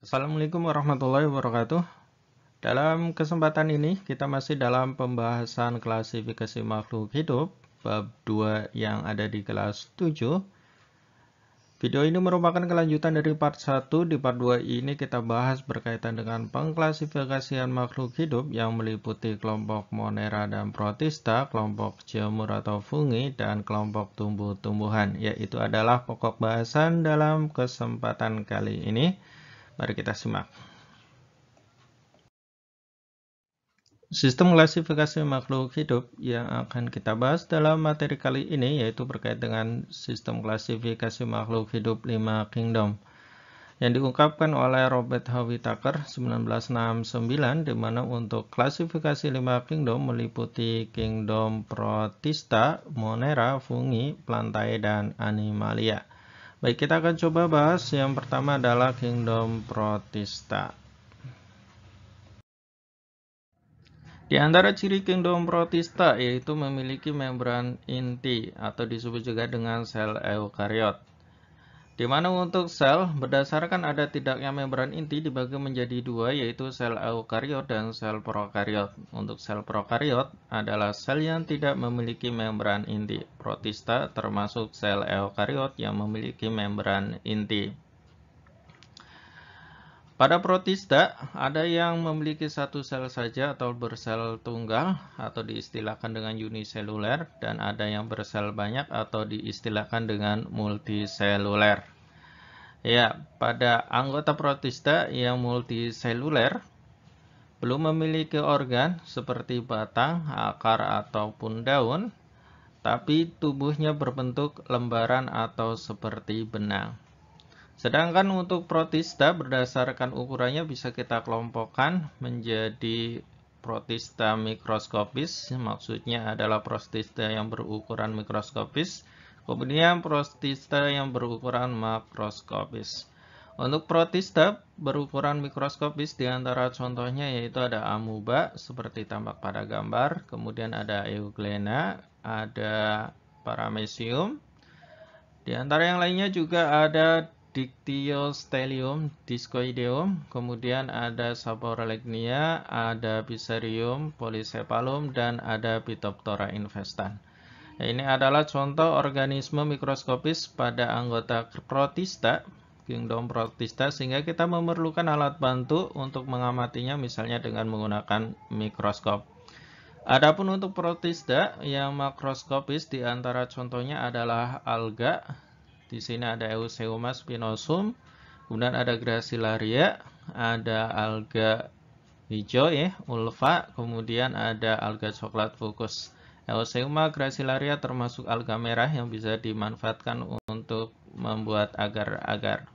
Assalamualaikum warahmatullahi wabarakatuh. Dalam kesempatan ini kita masih dalam pembahasan klasifikasi makhluk hidup bab 2 yang ada di kelas 7. Video ini merupakan kelanjutan dari part 1. Di part 2 ini kita bahas berkaitan dengan pengklasifikasian makhluk hidup yang meliputi kelompok Monera dan Protista, kelompok jamur atau fungi, dan kelompok tumbuh-tumbuhan, yaitu adalah pokok bahasan dalam kesempatan kali ini. Mari kita simak. Sistem klasifikasi makhluk hidup yang akan kita bahas dalam materi kali ini yaitu berkait dengan sistem klasifikasi makhluk hidup 5 kingdom yang diungkapkan oleh Robert H. Whittaker 1969, di mana untuk klasifikasi 5 kingdom meliputi kingdom Protista, Monera, fungi, plantae, dan animalia. Baik, kita akan coba bahas yang pertama adalah kingdom Protista. Di antara ciri kingdom Protista yaitu memiliki membran inti atau disebut juga dengan sel eukariot. Di mana untuk sel berdasarkan ada tidaknya membran inti dibagi menjadi dua, yaitu sel eukariot dan sel prokariot. Untuk sel prokariot adalah sel yang tidak memiliki membran inti. Protista termasuk sel eukariot yang memiliki membran inti. Pada protista, ada yang memiliki satu sel saja atau bersel tunggal atau diistilahkan dengan uniseluler, dan ada yang bersel banyak atau diistilahkan dengan multiseluler. Ya, pada anggota protista yang multiseluler belum memiliki organ seperti batang, akar, ataupun daun, tapi tubuhnya berbentuk lembaran atau seperti benang. Sedangkan untuk protista berdasarkan ukurannya bisa kita kelompokkan menjadi protista mikroskopis, maksudnya adalah protista yang berukuran mikroskopis, kemudian protista yang berukuran makroskopis. Untuk protista berukuran mikroskopis diantara contohnya yaitu ada amuba seperti tampak pada gambar, kemudian ada euglena, ada paramecium. Di antara yang lainnya juga ada Dictyostelium discoideum, kemudian ada Saporelegnia, ada Piserium polycephalum, dan ada Phytophthora infestan. Ini adalah contoh organisme mikroskopis pada anggota protista, kingdom protista, sehingga kita memerlukan alat bantu untuk mengamatinya, misalnya dengan menggunakan mikroskop. Adapun untuk protista yang makroskopis, di antara contohnya adalah alga. Di sini ada Eusebia spinosum, kemudian ada Gracilaria, ada alga hijau ya, ulva, kemudian ada alga coklat fucus. Eusebia gracilaria termasuk alga merah yang bisa dimanfaatkan untuk membuat agar-agar.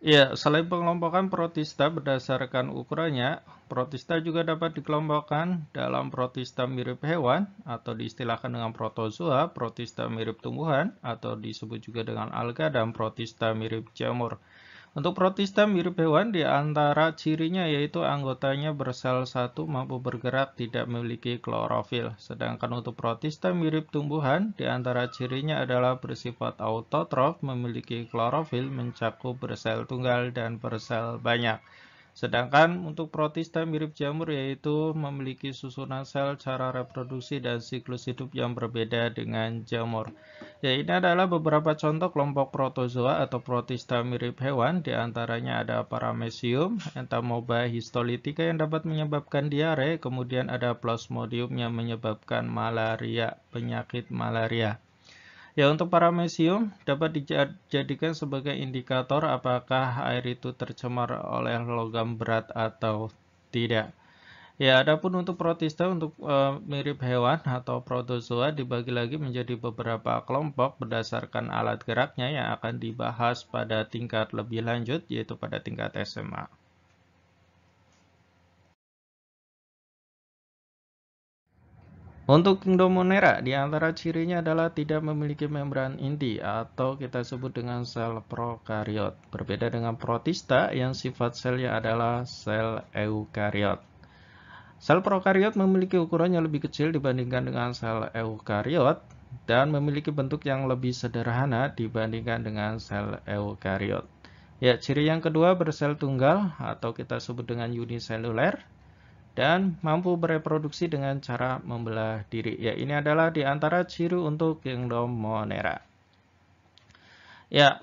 Ya, selain pengelompokan protista berdasarkan ukurannya, protista juga dapat dikelompokkan dalam protista mirip hewan atau diistilahkan dengan protozoa, protista mirip tumbuhan atau disebut juga dengan alga, dan protista mirip jamur. Untuk protista mirip hewan, di antara cirinya yaitu anggotanya bersel satu, mampu bergerak, tidak memiliki klorofil. Sedangkan untuk protista mirip tumbuhan, di antara cirinya adalah bersifat autotrof, memiliki klorofil, mencakup bersel tunggal dan bersel banyak. Sedangkan untuk protista mirip jamur yaitu memiliki susunan sel, cara reproduksi, dan siklus hidup yang berbeda dengan jamur. Ya, ini adalah beberapa contoh kelompok protozoa atau protista mirip hewan. Di antaranya ada Paramecium, Entamoeba histolytica yang dapat menyebabkan diare, kemudian ada Plasmodium yang menyebabkan malaria, penyakit malaria. Ya, untuk paramecium dapat dijadikan sebagai indikator apakah air itu tercemar oleh logam berat atau tidak. Ya, adapun untuk protista untuk mirip hewan atau protozoa dibagi lagi menjadi beberapa kelompok berdasarkan alat geraknya yang akan dibahas pada tingkat lebih lanjut, yaitu pada tingkat SMA. Untuk kingdom Monera, di antara cirinya adalah tidak memiliki membran inti atau kita sebut dengan sel prokariot. Berbeda dengan protista yang sifat selnya adalah sel eukariot. Sel prokariot memiliki ukuran yang lebih kecil dibandingkan dengan sel eukariot. dan memiliki bentuk yang lebih sederhana dibandingkan dengan sel eukariot. Ya, ciri yang kedua bersel tunggal atau kita sebut dengan uniseluler dan mampu bereproduksi dengan cara membelah diri. Ya, ini adalah di antara ciri untuk kingdom Monera. Ya,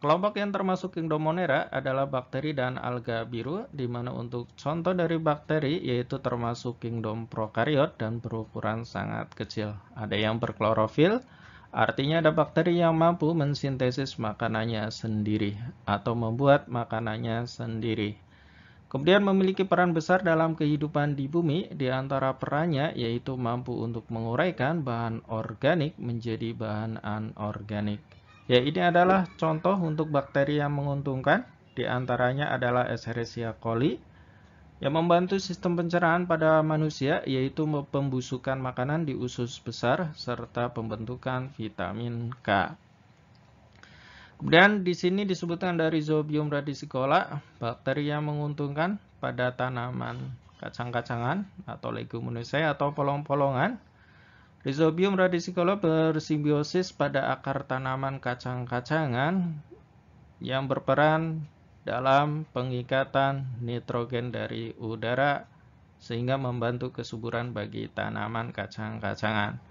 kelompok yang termasuk kingdom Monera adalah bakteri dan alga biru, di mana untuk contoh dari bakteri yaitu termasuk kingdom prokariot dan berukuran sangat kecil. Ada yang berklorofil, artinya ada bakteri yang mampu mensintesis makanannya sendiri atau membuat makanannya sendiri. Kemudian memiliki peran besar dalam kehidupan di bumi, di antara perannya yaitu mampu untuk menguraikan bahan organik menjadi bahan anorganik. Ya, ini adalah contoh untuk bakteri yang menguntungkan, di antaranya adalah Escherichia coli, yang membantu sistem pencernaan pada manusia, yaitu pembusukan makanan di usus besar, serta pembentukan vitamin K. Kemudian di sini disebutkan dari Rhizobium radiciola, bakteri yang menguntungkan pada tanaman kacang-kacangan atau leguminosae atau polong-polongan. Rhizobium radiciola bersimbiosis pada akar tanaman kacang-kacangan yang berperan dalam pengikatan nitrogen dari udara sehingga membantu kesuburan bagi tanaman kacang-kacangan.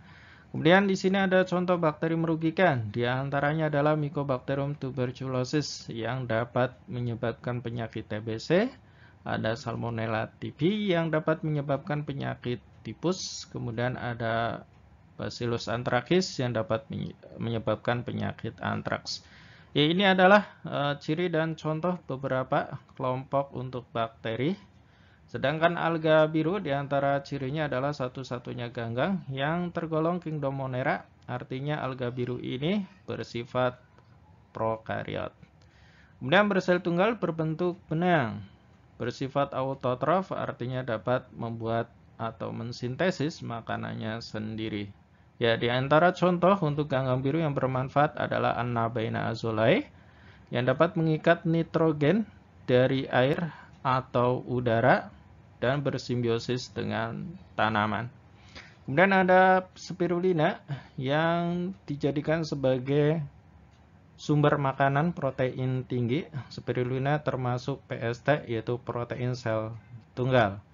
Kemudian di sini ada contoh bakteri merugikan, di antaranya adalah Mycobacterium tuberculosis yang dapat menyebabkan penyakit TBC, ada Salmonella typhi yang dapat menyebabkan penyakit tipus, kemudian ada Bacillus anthracis yang dapat menyebabkan penyakit antraks. Ya, ini adalah ciri dan contoh beberapa kelompok untuk bakteri. Sedangkan alga biru diantara cirinya adalah satu-satunya ganggang yang tergolong kingdom Monera, artinya alga biru ini bersifat prokariot. Kemudian bersel tunggal berbentuk benang, bersifat autotrof, artinya dapat membuat atau mensintesis makanannya sendiri. Ya, di antara contoh untuk ganggang biru yang bermanfaat adalah Anabaena azulae yang dapat mengikat nitrogen dari air atau udara dan bersimbiosis dengan tanaman. Kemudian ada spirulina yang dijadikan sebagai sumber makanan protein tinggi. Spirulina termasuk PST, yaitu protein sel tunggal.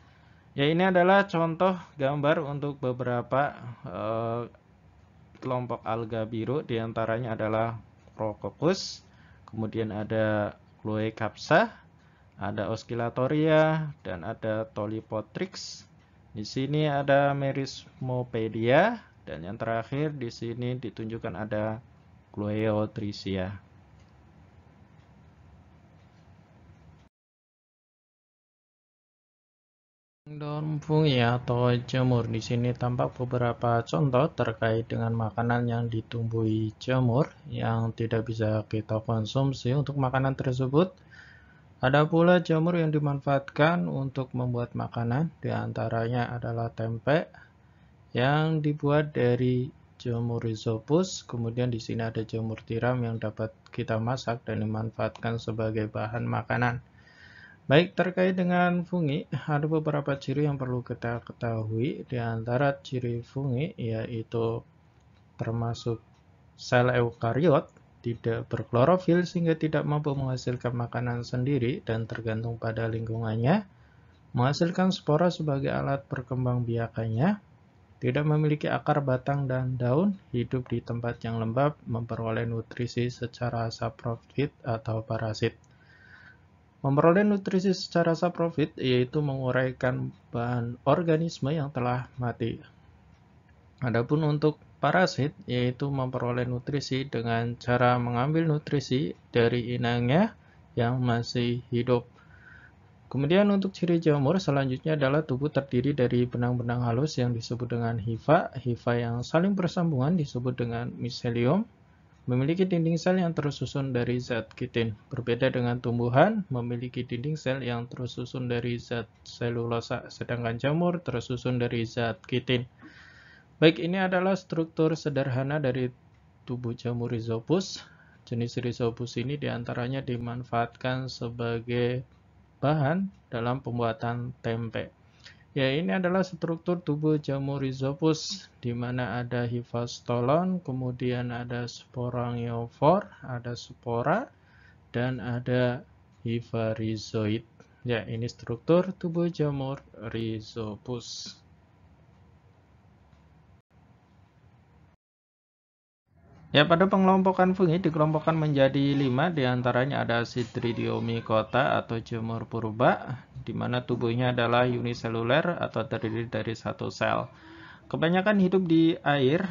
Ya, ini adalah contoh gambar untuk beberapa kelompok alga biru, diantaranya adalah Prococcus, kemudian ada Chloecapsa, ada Oscillatoria, dan ada Tolipotrix. Di sini ada Merismopedia, dan yang terakhir di sini ditunjukkan ada Chloeotricia. Daun fungi atau jamur, di sini tampak beberapa contoh terkait dengan makanan yang ditumbuhi jamur yang tidak bisa kita konsumsi untuk makanan tersebut. Ada pula jamur yang dimanfaatkan untuk membuat makanan, di antaranya adalah tempe yang dibuat dari jamur rhizopus. Kemudian di sini ada jamur tiram yang dapat kita masak dan dimanfaatkan sebagai bahan makanan. Baik, terkait dengan fungi, ada beberapa ciri yang perlu kita ketahui. Di antara ciri fungi yaitu termasuk sel eukariot, tidak berklorofil sehingga tidak mampu menghasilkan makanan sendiri dan tergantung pada lingkungannya, menghasilkan spora sebagai alat perkembangbiakannya, tidak memiliki akar, batang, dan daun, hidup di tempat yang lembab, memperoleh nutrisi secara saprofit atau parasit. Memperoleh nutrisi secara saprofit yaitu menguraikan bahan organisme yang telah mati. Adapun untuk parasit yaitu memperoleh nutrisi dengan cara mengambil nutrisi dari inangnya yang masih hidup. Kemudian untuk ciri jamur selanjutnya adalah tubuh terdiri dari benang-benang halus yang disebut dengan hifa. Hifa yang saling bersambungan disebut dengan miselium. Memiliki dinding sel yang tersusun dari zat kitin. Berbeda dengan tumbuhan, memiliki dinding sel yang tersusun dari zat selulosa, sedangkan jamur tersusun dari zat kitin. Baik, ini adalah struktur sederhana dari tubuh jamur Rhizopus. Jenis Rhizopus ini diantaranya dimanfaatkan sebagai bahan dalam pembuatan tempe. Ya, ini adalah struktur tubuh jamur Rhizopus, di mana ada hifastolon, kemudian ada sporangiofor, ada spora, dan ada hifarizoid. Ya, ini struktur tubuh jamur Rhizopus. Ya, pada pengelompokan fungi dikelompokkan menjadi 5, diantaranya ada Cydridiomycota atau jamur purba, di mana tubuhnya adalah uniseluler atau terdiri dari satu sel. Kebanyakan hidup di air,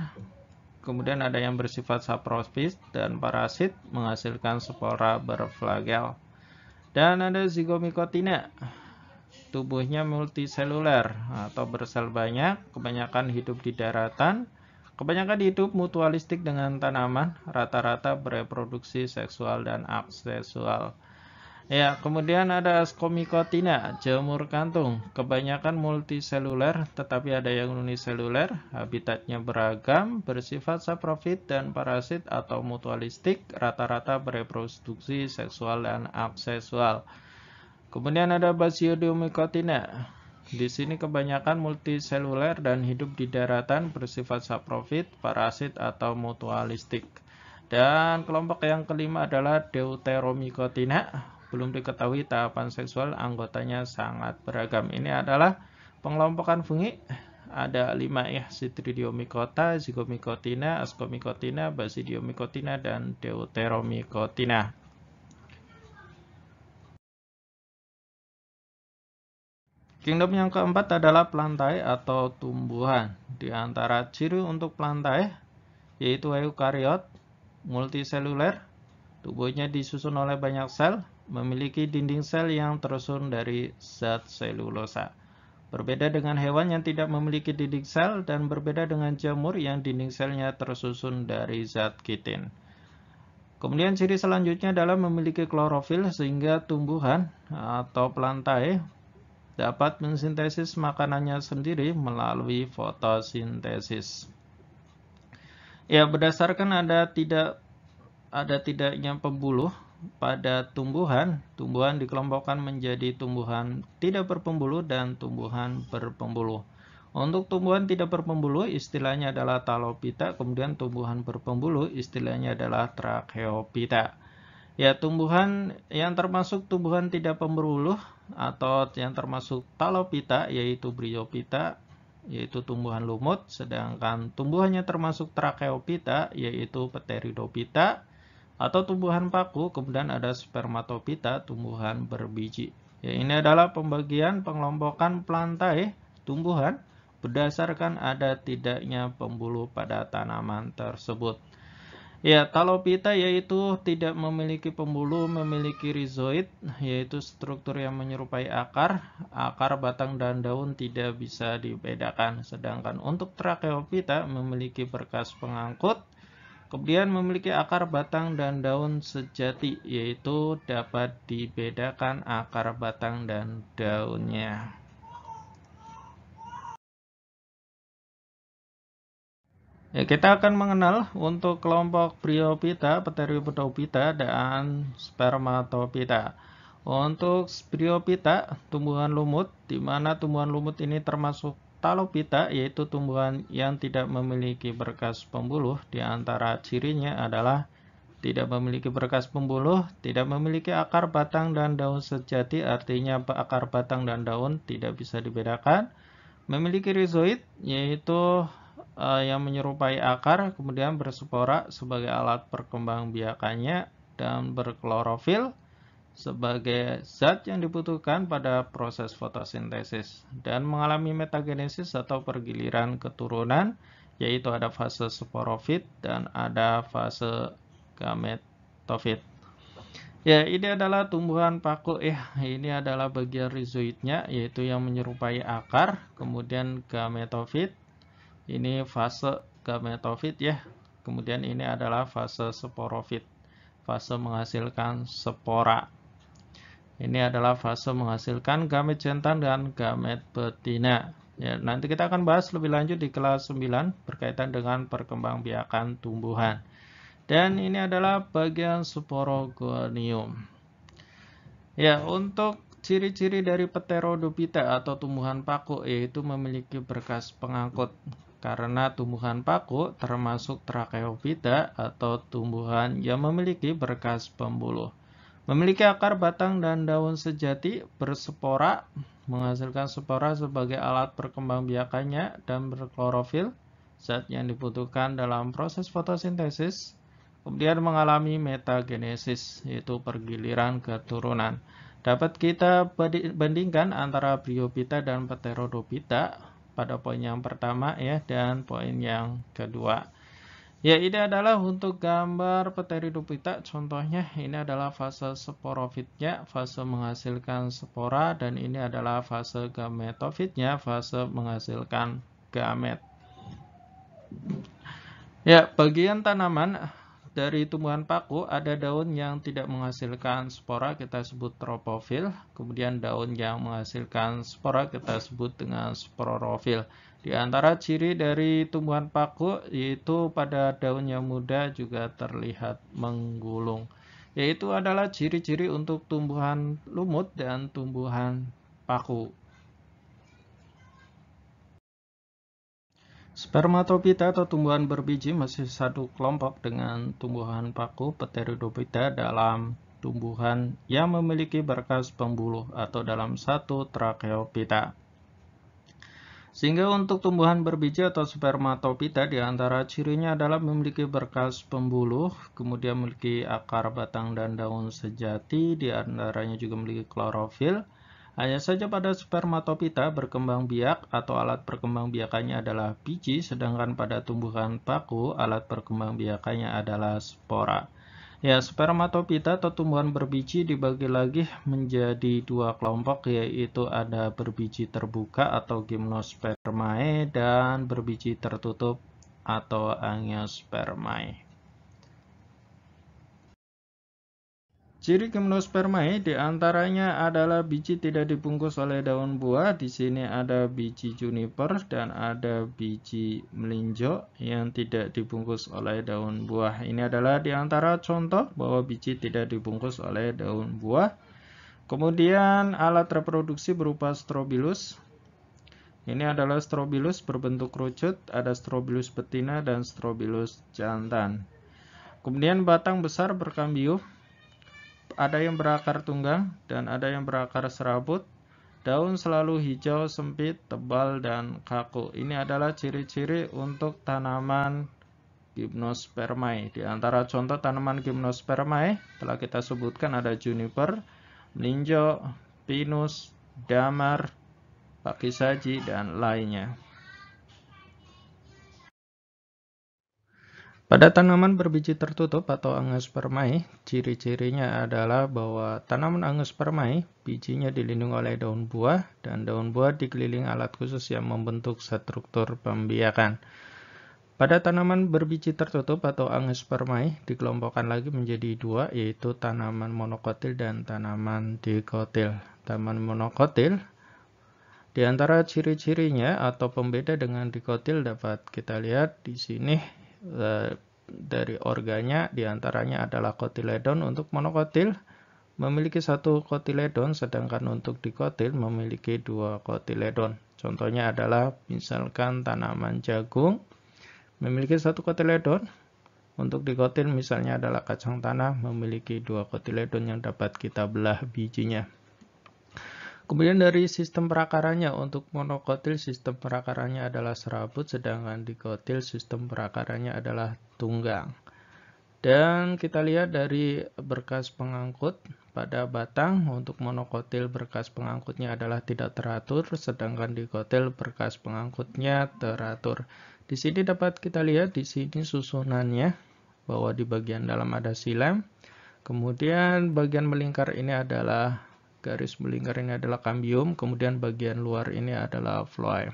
kemudian ada yang bersifat saprofit dan parasit menghasilkan spora berflagel. Dan ada Zygomycotina, tubuhnya multiseluler atau bersel banyak, kebanyakan hidup di daratan, kebanyakan hidup mutualistik dengan tanaman, rata-rata bereproduksi seksual dan aksesual. Ya, kemudian ada Ascomycotina, jamur kantung, kebanyakan multiseluler, tetapi ada yang uniseluler, habitatnya beragam, bersifat saprofit dan parasit atau mutualistik, rata-rata bereproduksi seksual dan aksesual. Kemudian ada Basidiomycotina. Di sini kebanyakan multiseluler dan hidup di daratan, bersifat saprofit, parasit atau mutualistik. Dan kelompok yang kelima adalah Deuteromycotina. Belum diketahui tahapan seksual, anggotanya sangat beragam. Ini adalah pengelompokan fungi. Ada 5 ya, Cydridiomycota, Zygomycotina, Ascomycotina, Basidiomycotina, dan Deuteromycotina. Kingdom yang keempat adalah plantae atau tumbuhan. Di antara ciri untuk plantae yaitu eukariot, multiseluler, tubuhnya disusun oleh banyak sel, memiliki dinding sel yang tersusun dari zat selulosa. Berbeda dengan hewan yang tidak memiliki dinding sel dan berbeda dengan jamur yang dinding selnya tersusun dari zat kitin. Kemudian ciri selanjutnya adalah memiliki klorofil sehingga tumbuhan atau plantae dapat mensintesis makanannya sendiri melalui fotosintesis. Ya, berdasarkan tidaknya pembuluh pada tumbuhan dikelompokkan menjadi tumbuhan tidak berpembuluh dan tumbuhan berpembuluh. Untuk tumbuhan tidak berpembuluh istilahnya adalah Talophyta, kemudian tumbuhan berpembuluh istilahnya adalah Tracheophyta. Ya, tumbuhan yang termasuk tumbuhan tidak pembuluh atau yang termasuk Talophyta yaitu Bryophyta, yaitu tumbuhan lumut, sedangkan tumbuhannya termasuk Tracheophyta yaitu Pteridophyta atau tumbuhan paku, kemudian ada Spermatophyta, tumbuhan berbiji. Ya, ini adalah pembagian pengelompokan plantae tumbuhan berdasarkan ada tidaknya pembuluh pada tanaman tersebut. Ya, Talophyta yaitu tidak memiliki pembuluh, memiliki rhizoid, yaitu struktur yang menyerupai akar. Akar, batang, dan daun tidak bisa dibedakan. Sedangkan untuk Tracheophyta memiliki berkas pengangkut, kemudian memiliki akar, batang, dan daun sejati, yaitu dapat dibedakan akar, batang, dan daunnya. Ya, kita akan mengenal untuk kelompok Bryophyta, Pteridophyta, dan Spermatophyta. Untuk Bryophyta, tumbuhan lumut, di mana tumbuhan lumut ini termasuk Talophyta, yaitu tumbuhan yang tidak memiliki berkas pembuluh. Di antara cirinya adalah tidak memiliki berkas pembuluh, tidak memiliki akar, batang, dan daun sejati, artinya akar, batang, dan daun tidak bisa dibedakan. Memiliki rhizoid, yaitu yang menyerupai akar, kemudian berspora sebagai alat perkembangbiakannya, dan berklorofil sebagai zat yang dibutuhkan pada proses fotosintesis, dan mengalami metagenesis atau pergiliran keturunan, yaitu ada fase sporofit dan ada fase gametofit. Ya, ini adalah tumbuhan paku ya. Ini adalah bagian rhizoidnya, yaitu yang menyerupai akar, kemudian gametofit. Ini fase gametofit ya. Kemudian ini adalah fase sporofit, fase menghasilkan spora. Ini adalah fase menghasilkan gamet jantan dan gamet betina. Ya, nanti kita akan bahas lebih lanjut di kelas 9 berkaitan dengan perkembangbiakan tumbuhan. Dan ini adalah bagian sporogonium. Ya, untuk ciri-ciri dari Pterodophyta atau tumbuhan paku yaitu memiliki berkas pengangkut. Karena tumbuhan paku termasuk Tracheophyta atau tumbuhan yang memiliki berkas pembuluh. Memiliki akar, batang, dan daun sejati, berspora, menghasilkan spora sebagai alat perkembangbiakannya, dan berklorofil, zat yang dibutuhkan dalam proses fotosintesis. Kemudian mengalami metagenesis, yaitu pergiliran keturunan. Dapat kita bandingkan antara Bryophyta dan Pterodophyta pada poin yang pertama ya, dan poin yang kedua. Ya, ini adalah untuk gambar Pterodophyta. Contohnya ini adalah fase sporofitnya, fase menghasilkan spora, dan ini adalah fase gametofitnya, fase menghasilkan gamet. Ya, bagian tanaman dari tumbuhan paku ada daun yang tidak menghasilkan spora, kita sebut tropofil. Kemudian daun yang menghasilkan spora kita sebut dengan sporofil. Di antara ciri dari tumbuhan paku yaitu pada daun yang muda juga terlihat menggulung. Yaitu adalah ciri-ciri untuk tumbuhan lumut dan tumbuhan paku. Spermatophyta atau tumbuhan berbiji masih satu kelompok dengan tumbuhan paku Pterodophyta dalam tumbuhan yang memiliki berkas pembuluh atau dalam satu Tracheophyta. Sehingga untuk tumbuhan berbiji atau spermatophyta di antara cirinya adalah memiliki berkas pembuluh, kemudian memiliki akar, batang, dan daun sejati, di antaranya juga memiliki klorofil. Hanya saja pada spermatophyta berkembang biak atau alat perkembangbiakannya adalah biji, sedangkan pada tumbuhan paku alat perkembangbiakannya adalah spora. Ya, spermatophyta atau tumbuhan berbiji dibagi lagi menjadi dua kelompok, yaitu ada berbiji terbuka atau gymnospermae dan berbiji tertutup atau angiospermae. Ciri gymnospermae diantaranya adalah biji tidak dibungkus oleh daun buah. Di sini ada biji juniper dan ada biji melinjo yang tidak dibungkus oleh daun buah. Ini adalah diantara contoh bahwa biji tidak dibungkus oleh daun buah. Kemudian alat reproduksi berupa strobilus. Ini adalah strobilus berbentuk kerucut, ada strobilus betina dan strobilus jantan. Kemudian batang besar berkambium. Ada yang berakar tunggang dan ada yang berakar serabut. Daun selalu hijau, sempit, tebal, dan kaku. Ini adalah ciri-ciri untuk tanaman gymnospermae. Di antara contoh tanaman gymnospermae telah kita sebutkan ada juniper, melinjo, pinus, damar, pakisaji, dan lainnya. Pada tanaman berbiji tertutup atau angiospermae, ciri-cirinya adalah bahwa tanaman angiospermae, bijinya dilindungi oleh daun buah, dan daun buah dikelilingi alat khusus yang membentuk struktur pembiakan. Pada tanaman berbiji tertutup atau angiospermae, dikelompokkan lagi menjadi dua, yaitu tanaman monokotil dan tanaman dikotil. Tanaman monokotil, di antara ciri-cirinya atau pembeda dengan dikotil dapat kita lihat di sini. Dari organnya diantaranya adalah kotiledon. Untuk monokotil memiliki satu kotiledon, sedangkan untuk dikotil memiliki dua kotiledon. Contohnya adalah misalkan tanaman jagung memiliki satu kotiledon. Untuk dikotil misalnya adalah kacang tanah memiliki dua kotiledon yang dapat kita belah bijinya. Kemudian dari sistem perakarannya, untuk monokotil sistem perakarannya adalah serabut, sedangkan dikotil sistem perakarannya adalah tunggang. Dan kita lihat dari berkas pengangkut pada batang, untuk monokotil berkas pengangkutnya adalah tidak teratur, sedangkan dikotil berkas pengangkutnya teratur. Di sini dapat kita lihat di sini susunannya, bahwa di bagian dalam ada xilem, kemudian bagian melingkar ini adalah garis melingkar ini adalah kambium, kemudian bagian luar ini adalah phloem.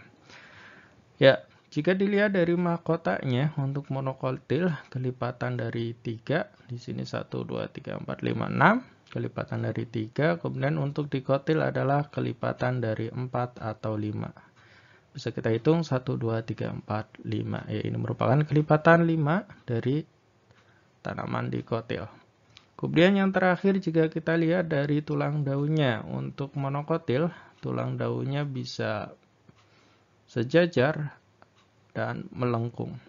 Ya, jika dilihat dari mahkotanya untuk monokotil kelipatan dari 3, di sini 1 2 3 4 5 6, kelipatan dari 3, kemudian untuk dikotil adalah kelipatan dari 4 atau 5. Bisa kita hitung 1 2 3 4 5. Ya, ini merupakan kelipatan 5 dari tanaman dikotil. Kemudian yang terakhir jika kita lihat dari tulang daunnya, untuk monokotil tulang daunnya bisa sejajar dan melengkung.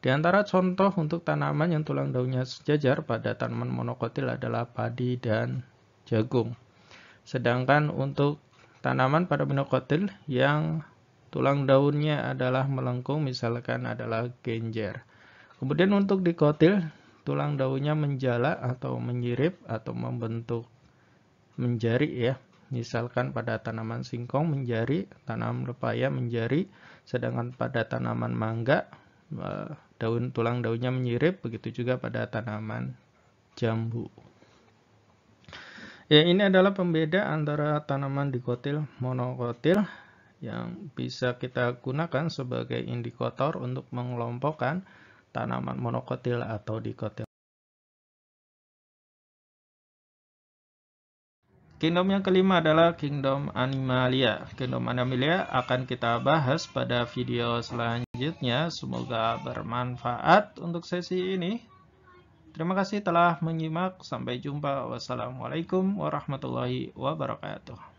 Di antara contoh untuk tanaman yang tulang daunnya sejajar pada tanaman monokotil adalah padi dan jagung. Sedangkan untuk tanaman pada monokotil yang tulang daunnya adalah melengkung, misalkan adalah genjer. Kemudian untuk dikotil, tulang daunnya menjala atau menyirip atau membentuk menjari ya. Misalkan pada tanaman singkong menjari, tanaman pepaya menjari, sedangkan pada tanaman mangga tulang daunnya menyirip, begitu juga pada tanaman jambu. Ya, ini adalah pembeda antara tanaman dikotil monokotil yang bisa kita gunakan sebagai indikator untuk mengelompokkan tanaman monokotil atau dikotil. Kingdom yang kelima adalah Kingdom Animalia. Kingdom Animalia akan kita bahas pada video selanjutnya. Semoga bermanfaat untuk sesi ini. Terima kasih telah menyimak. Sampai jumpa. Wassalamualaikum warahmatullahi wabarakatuh.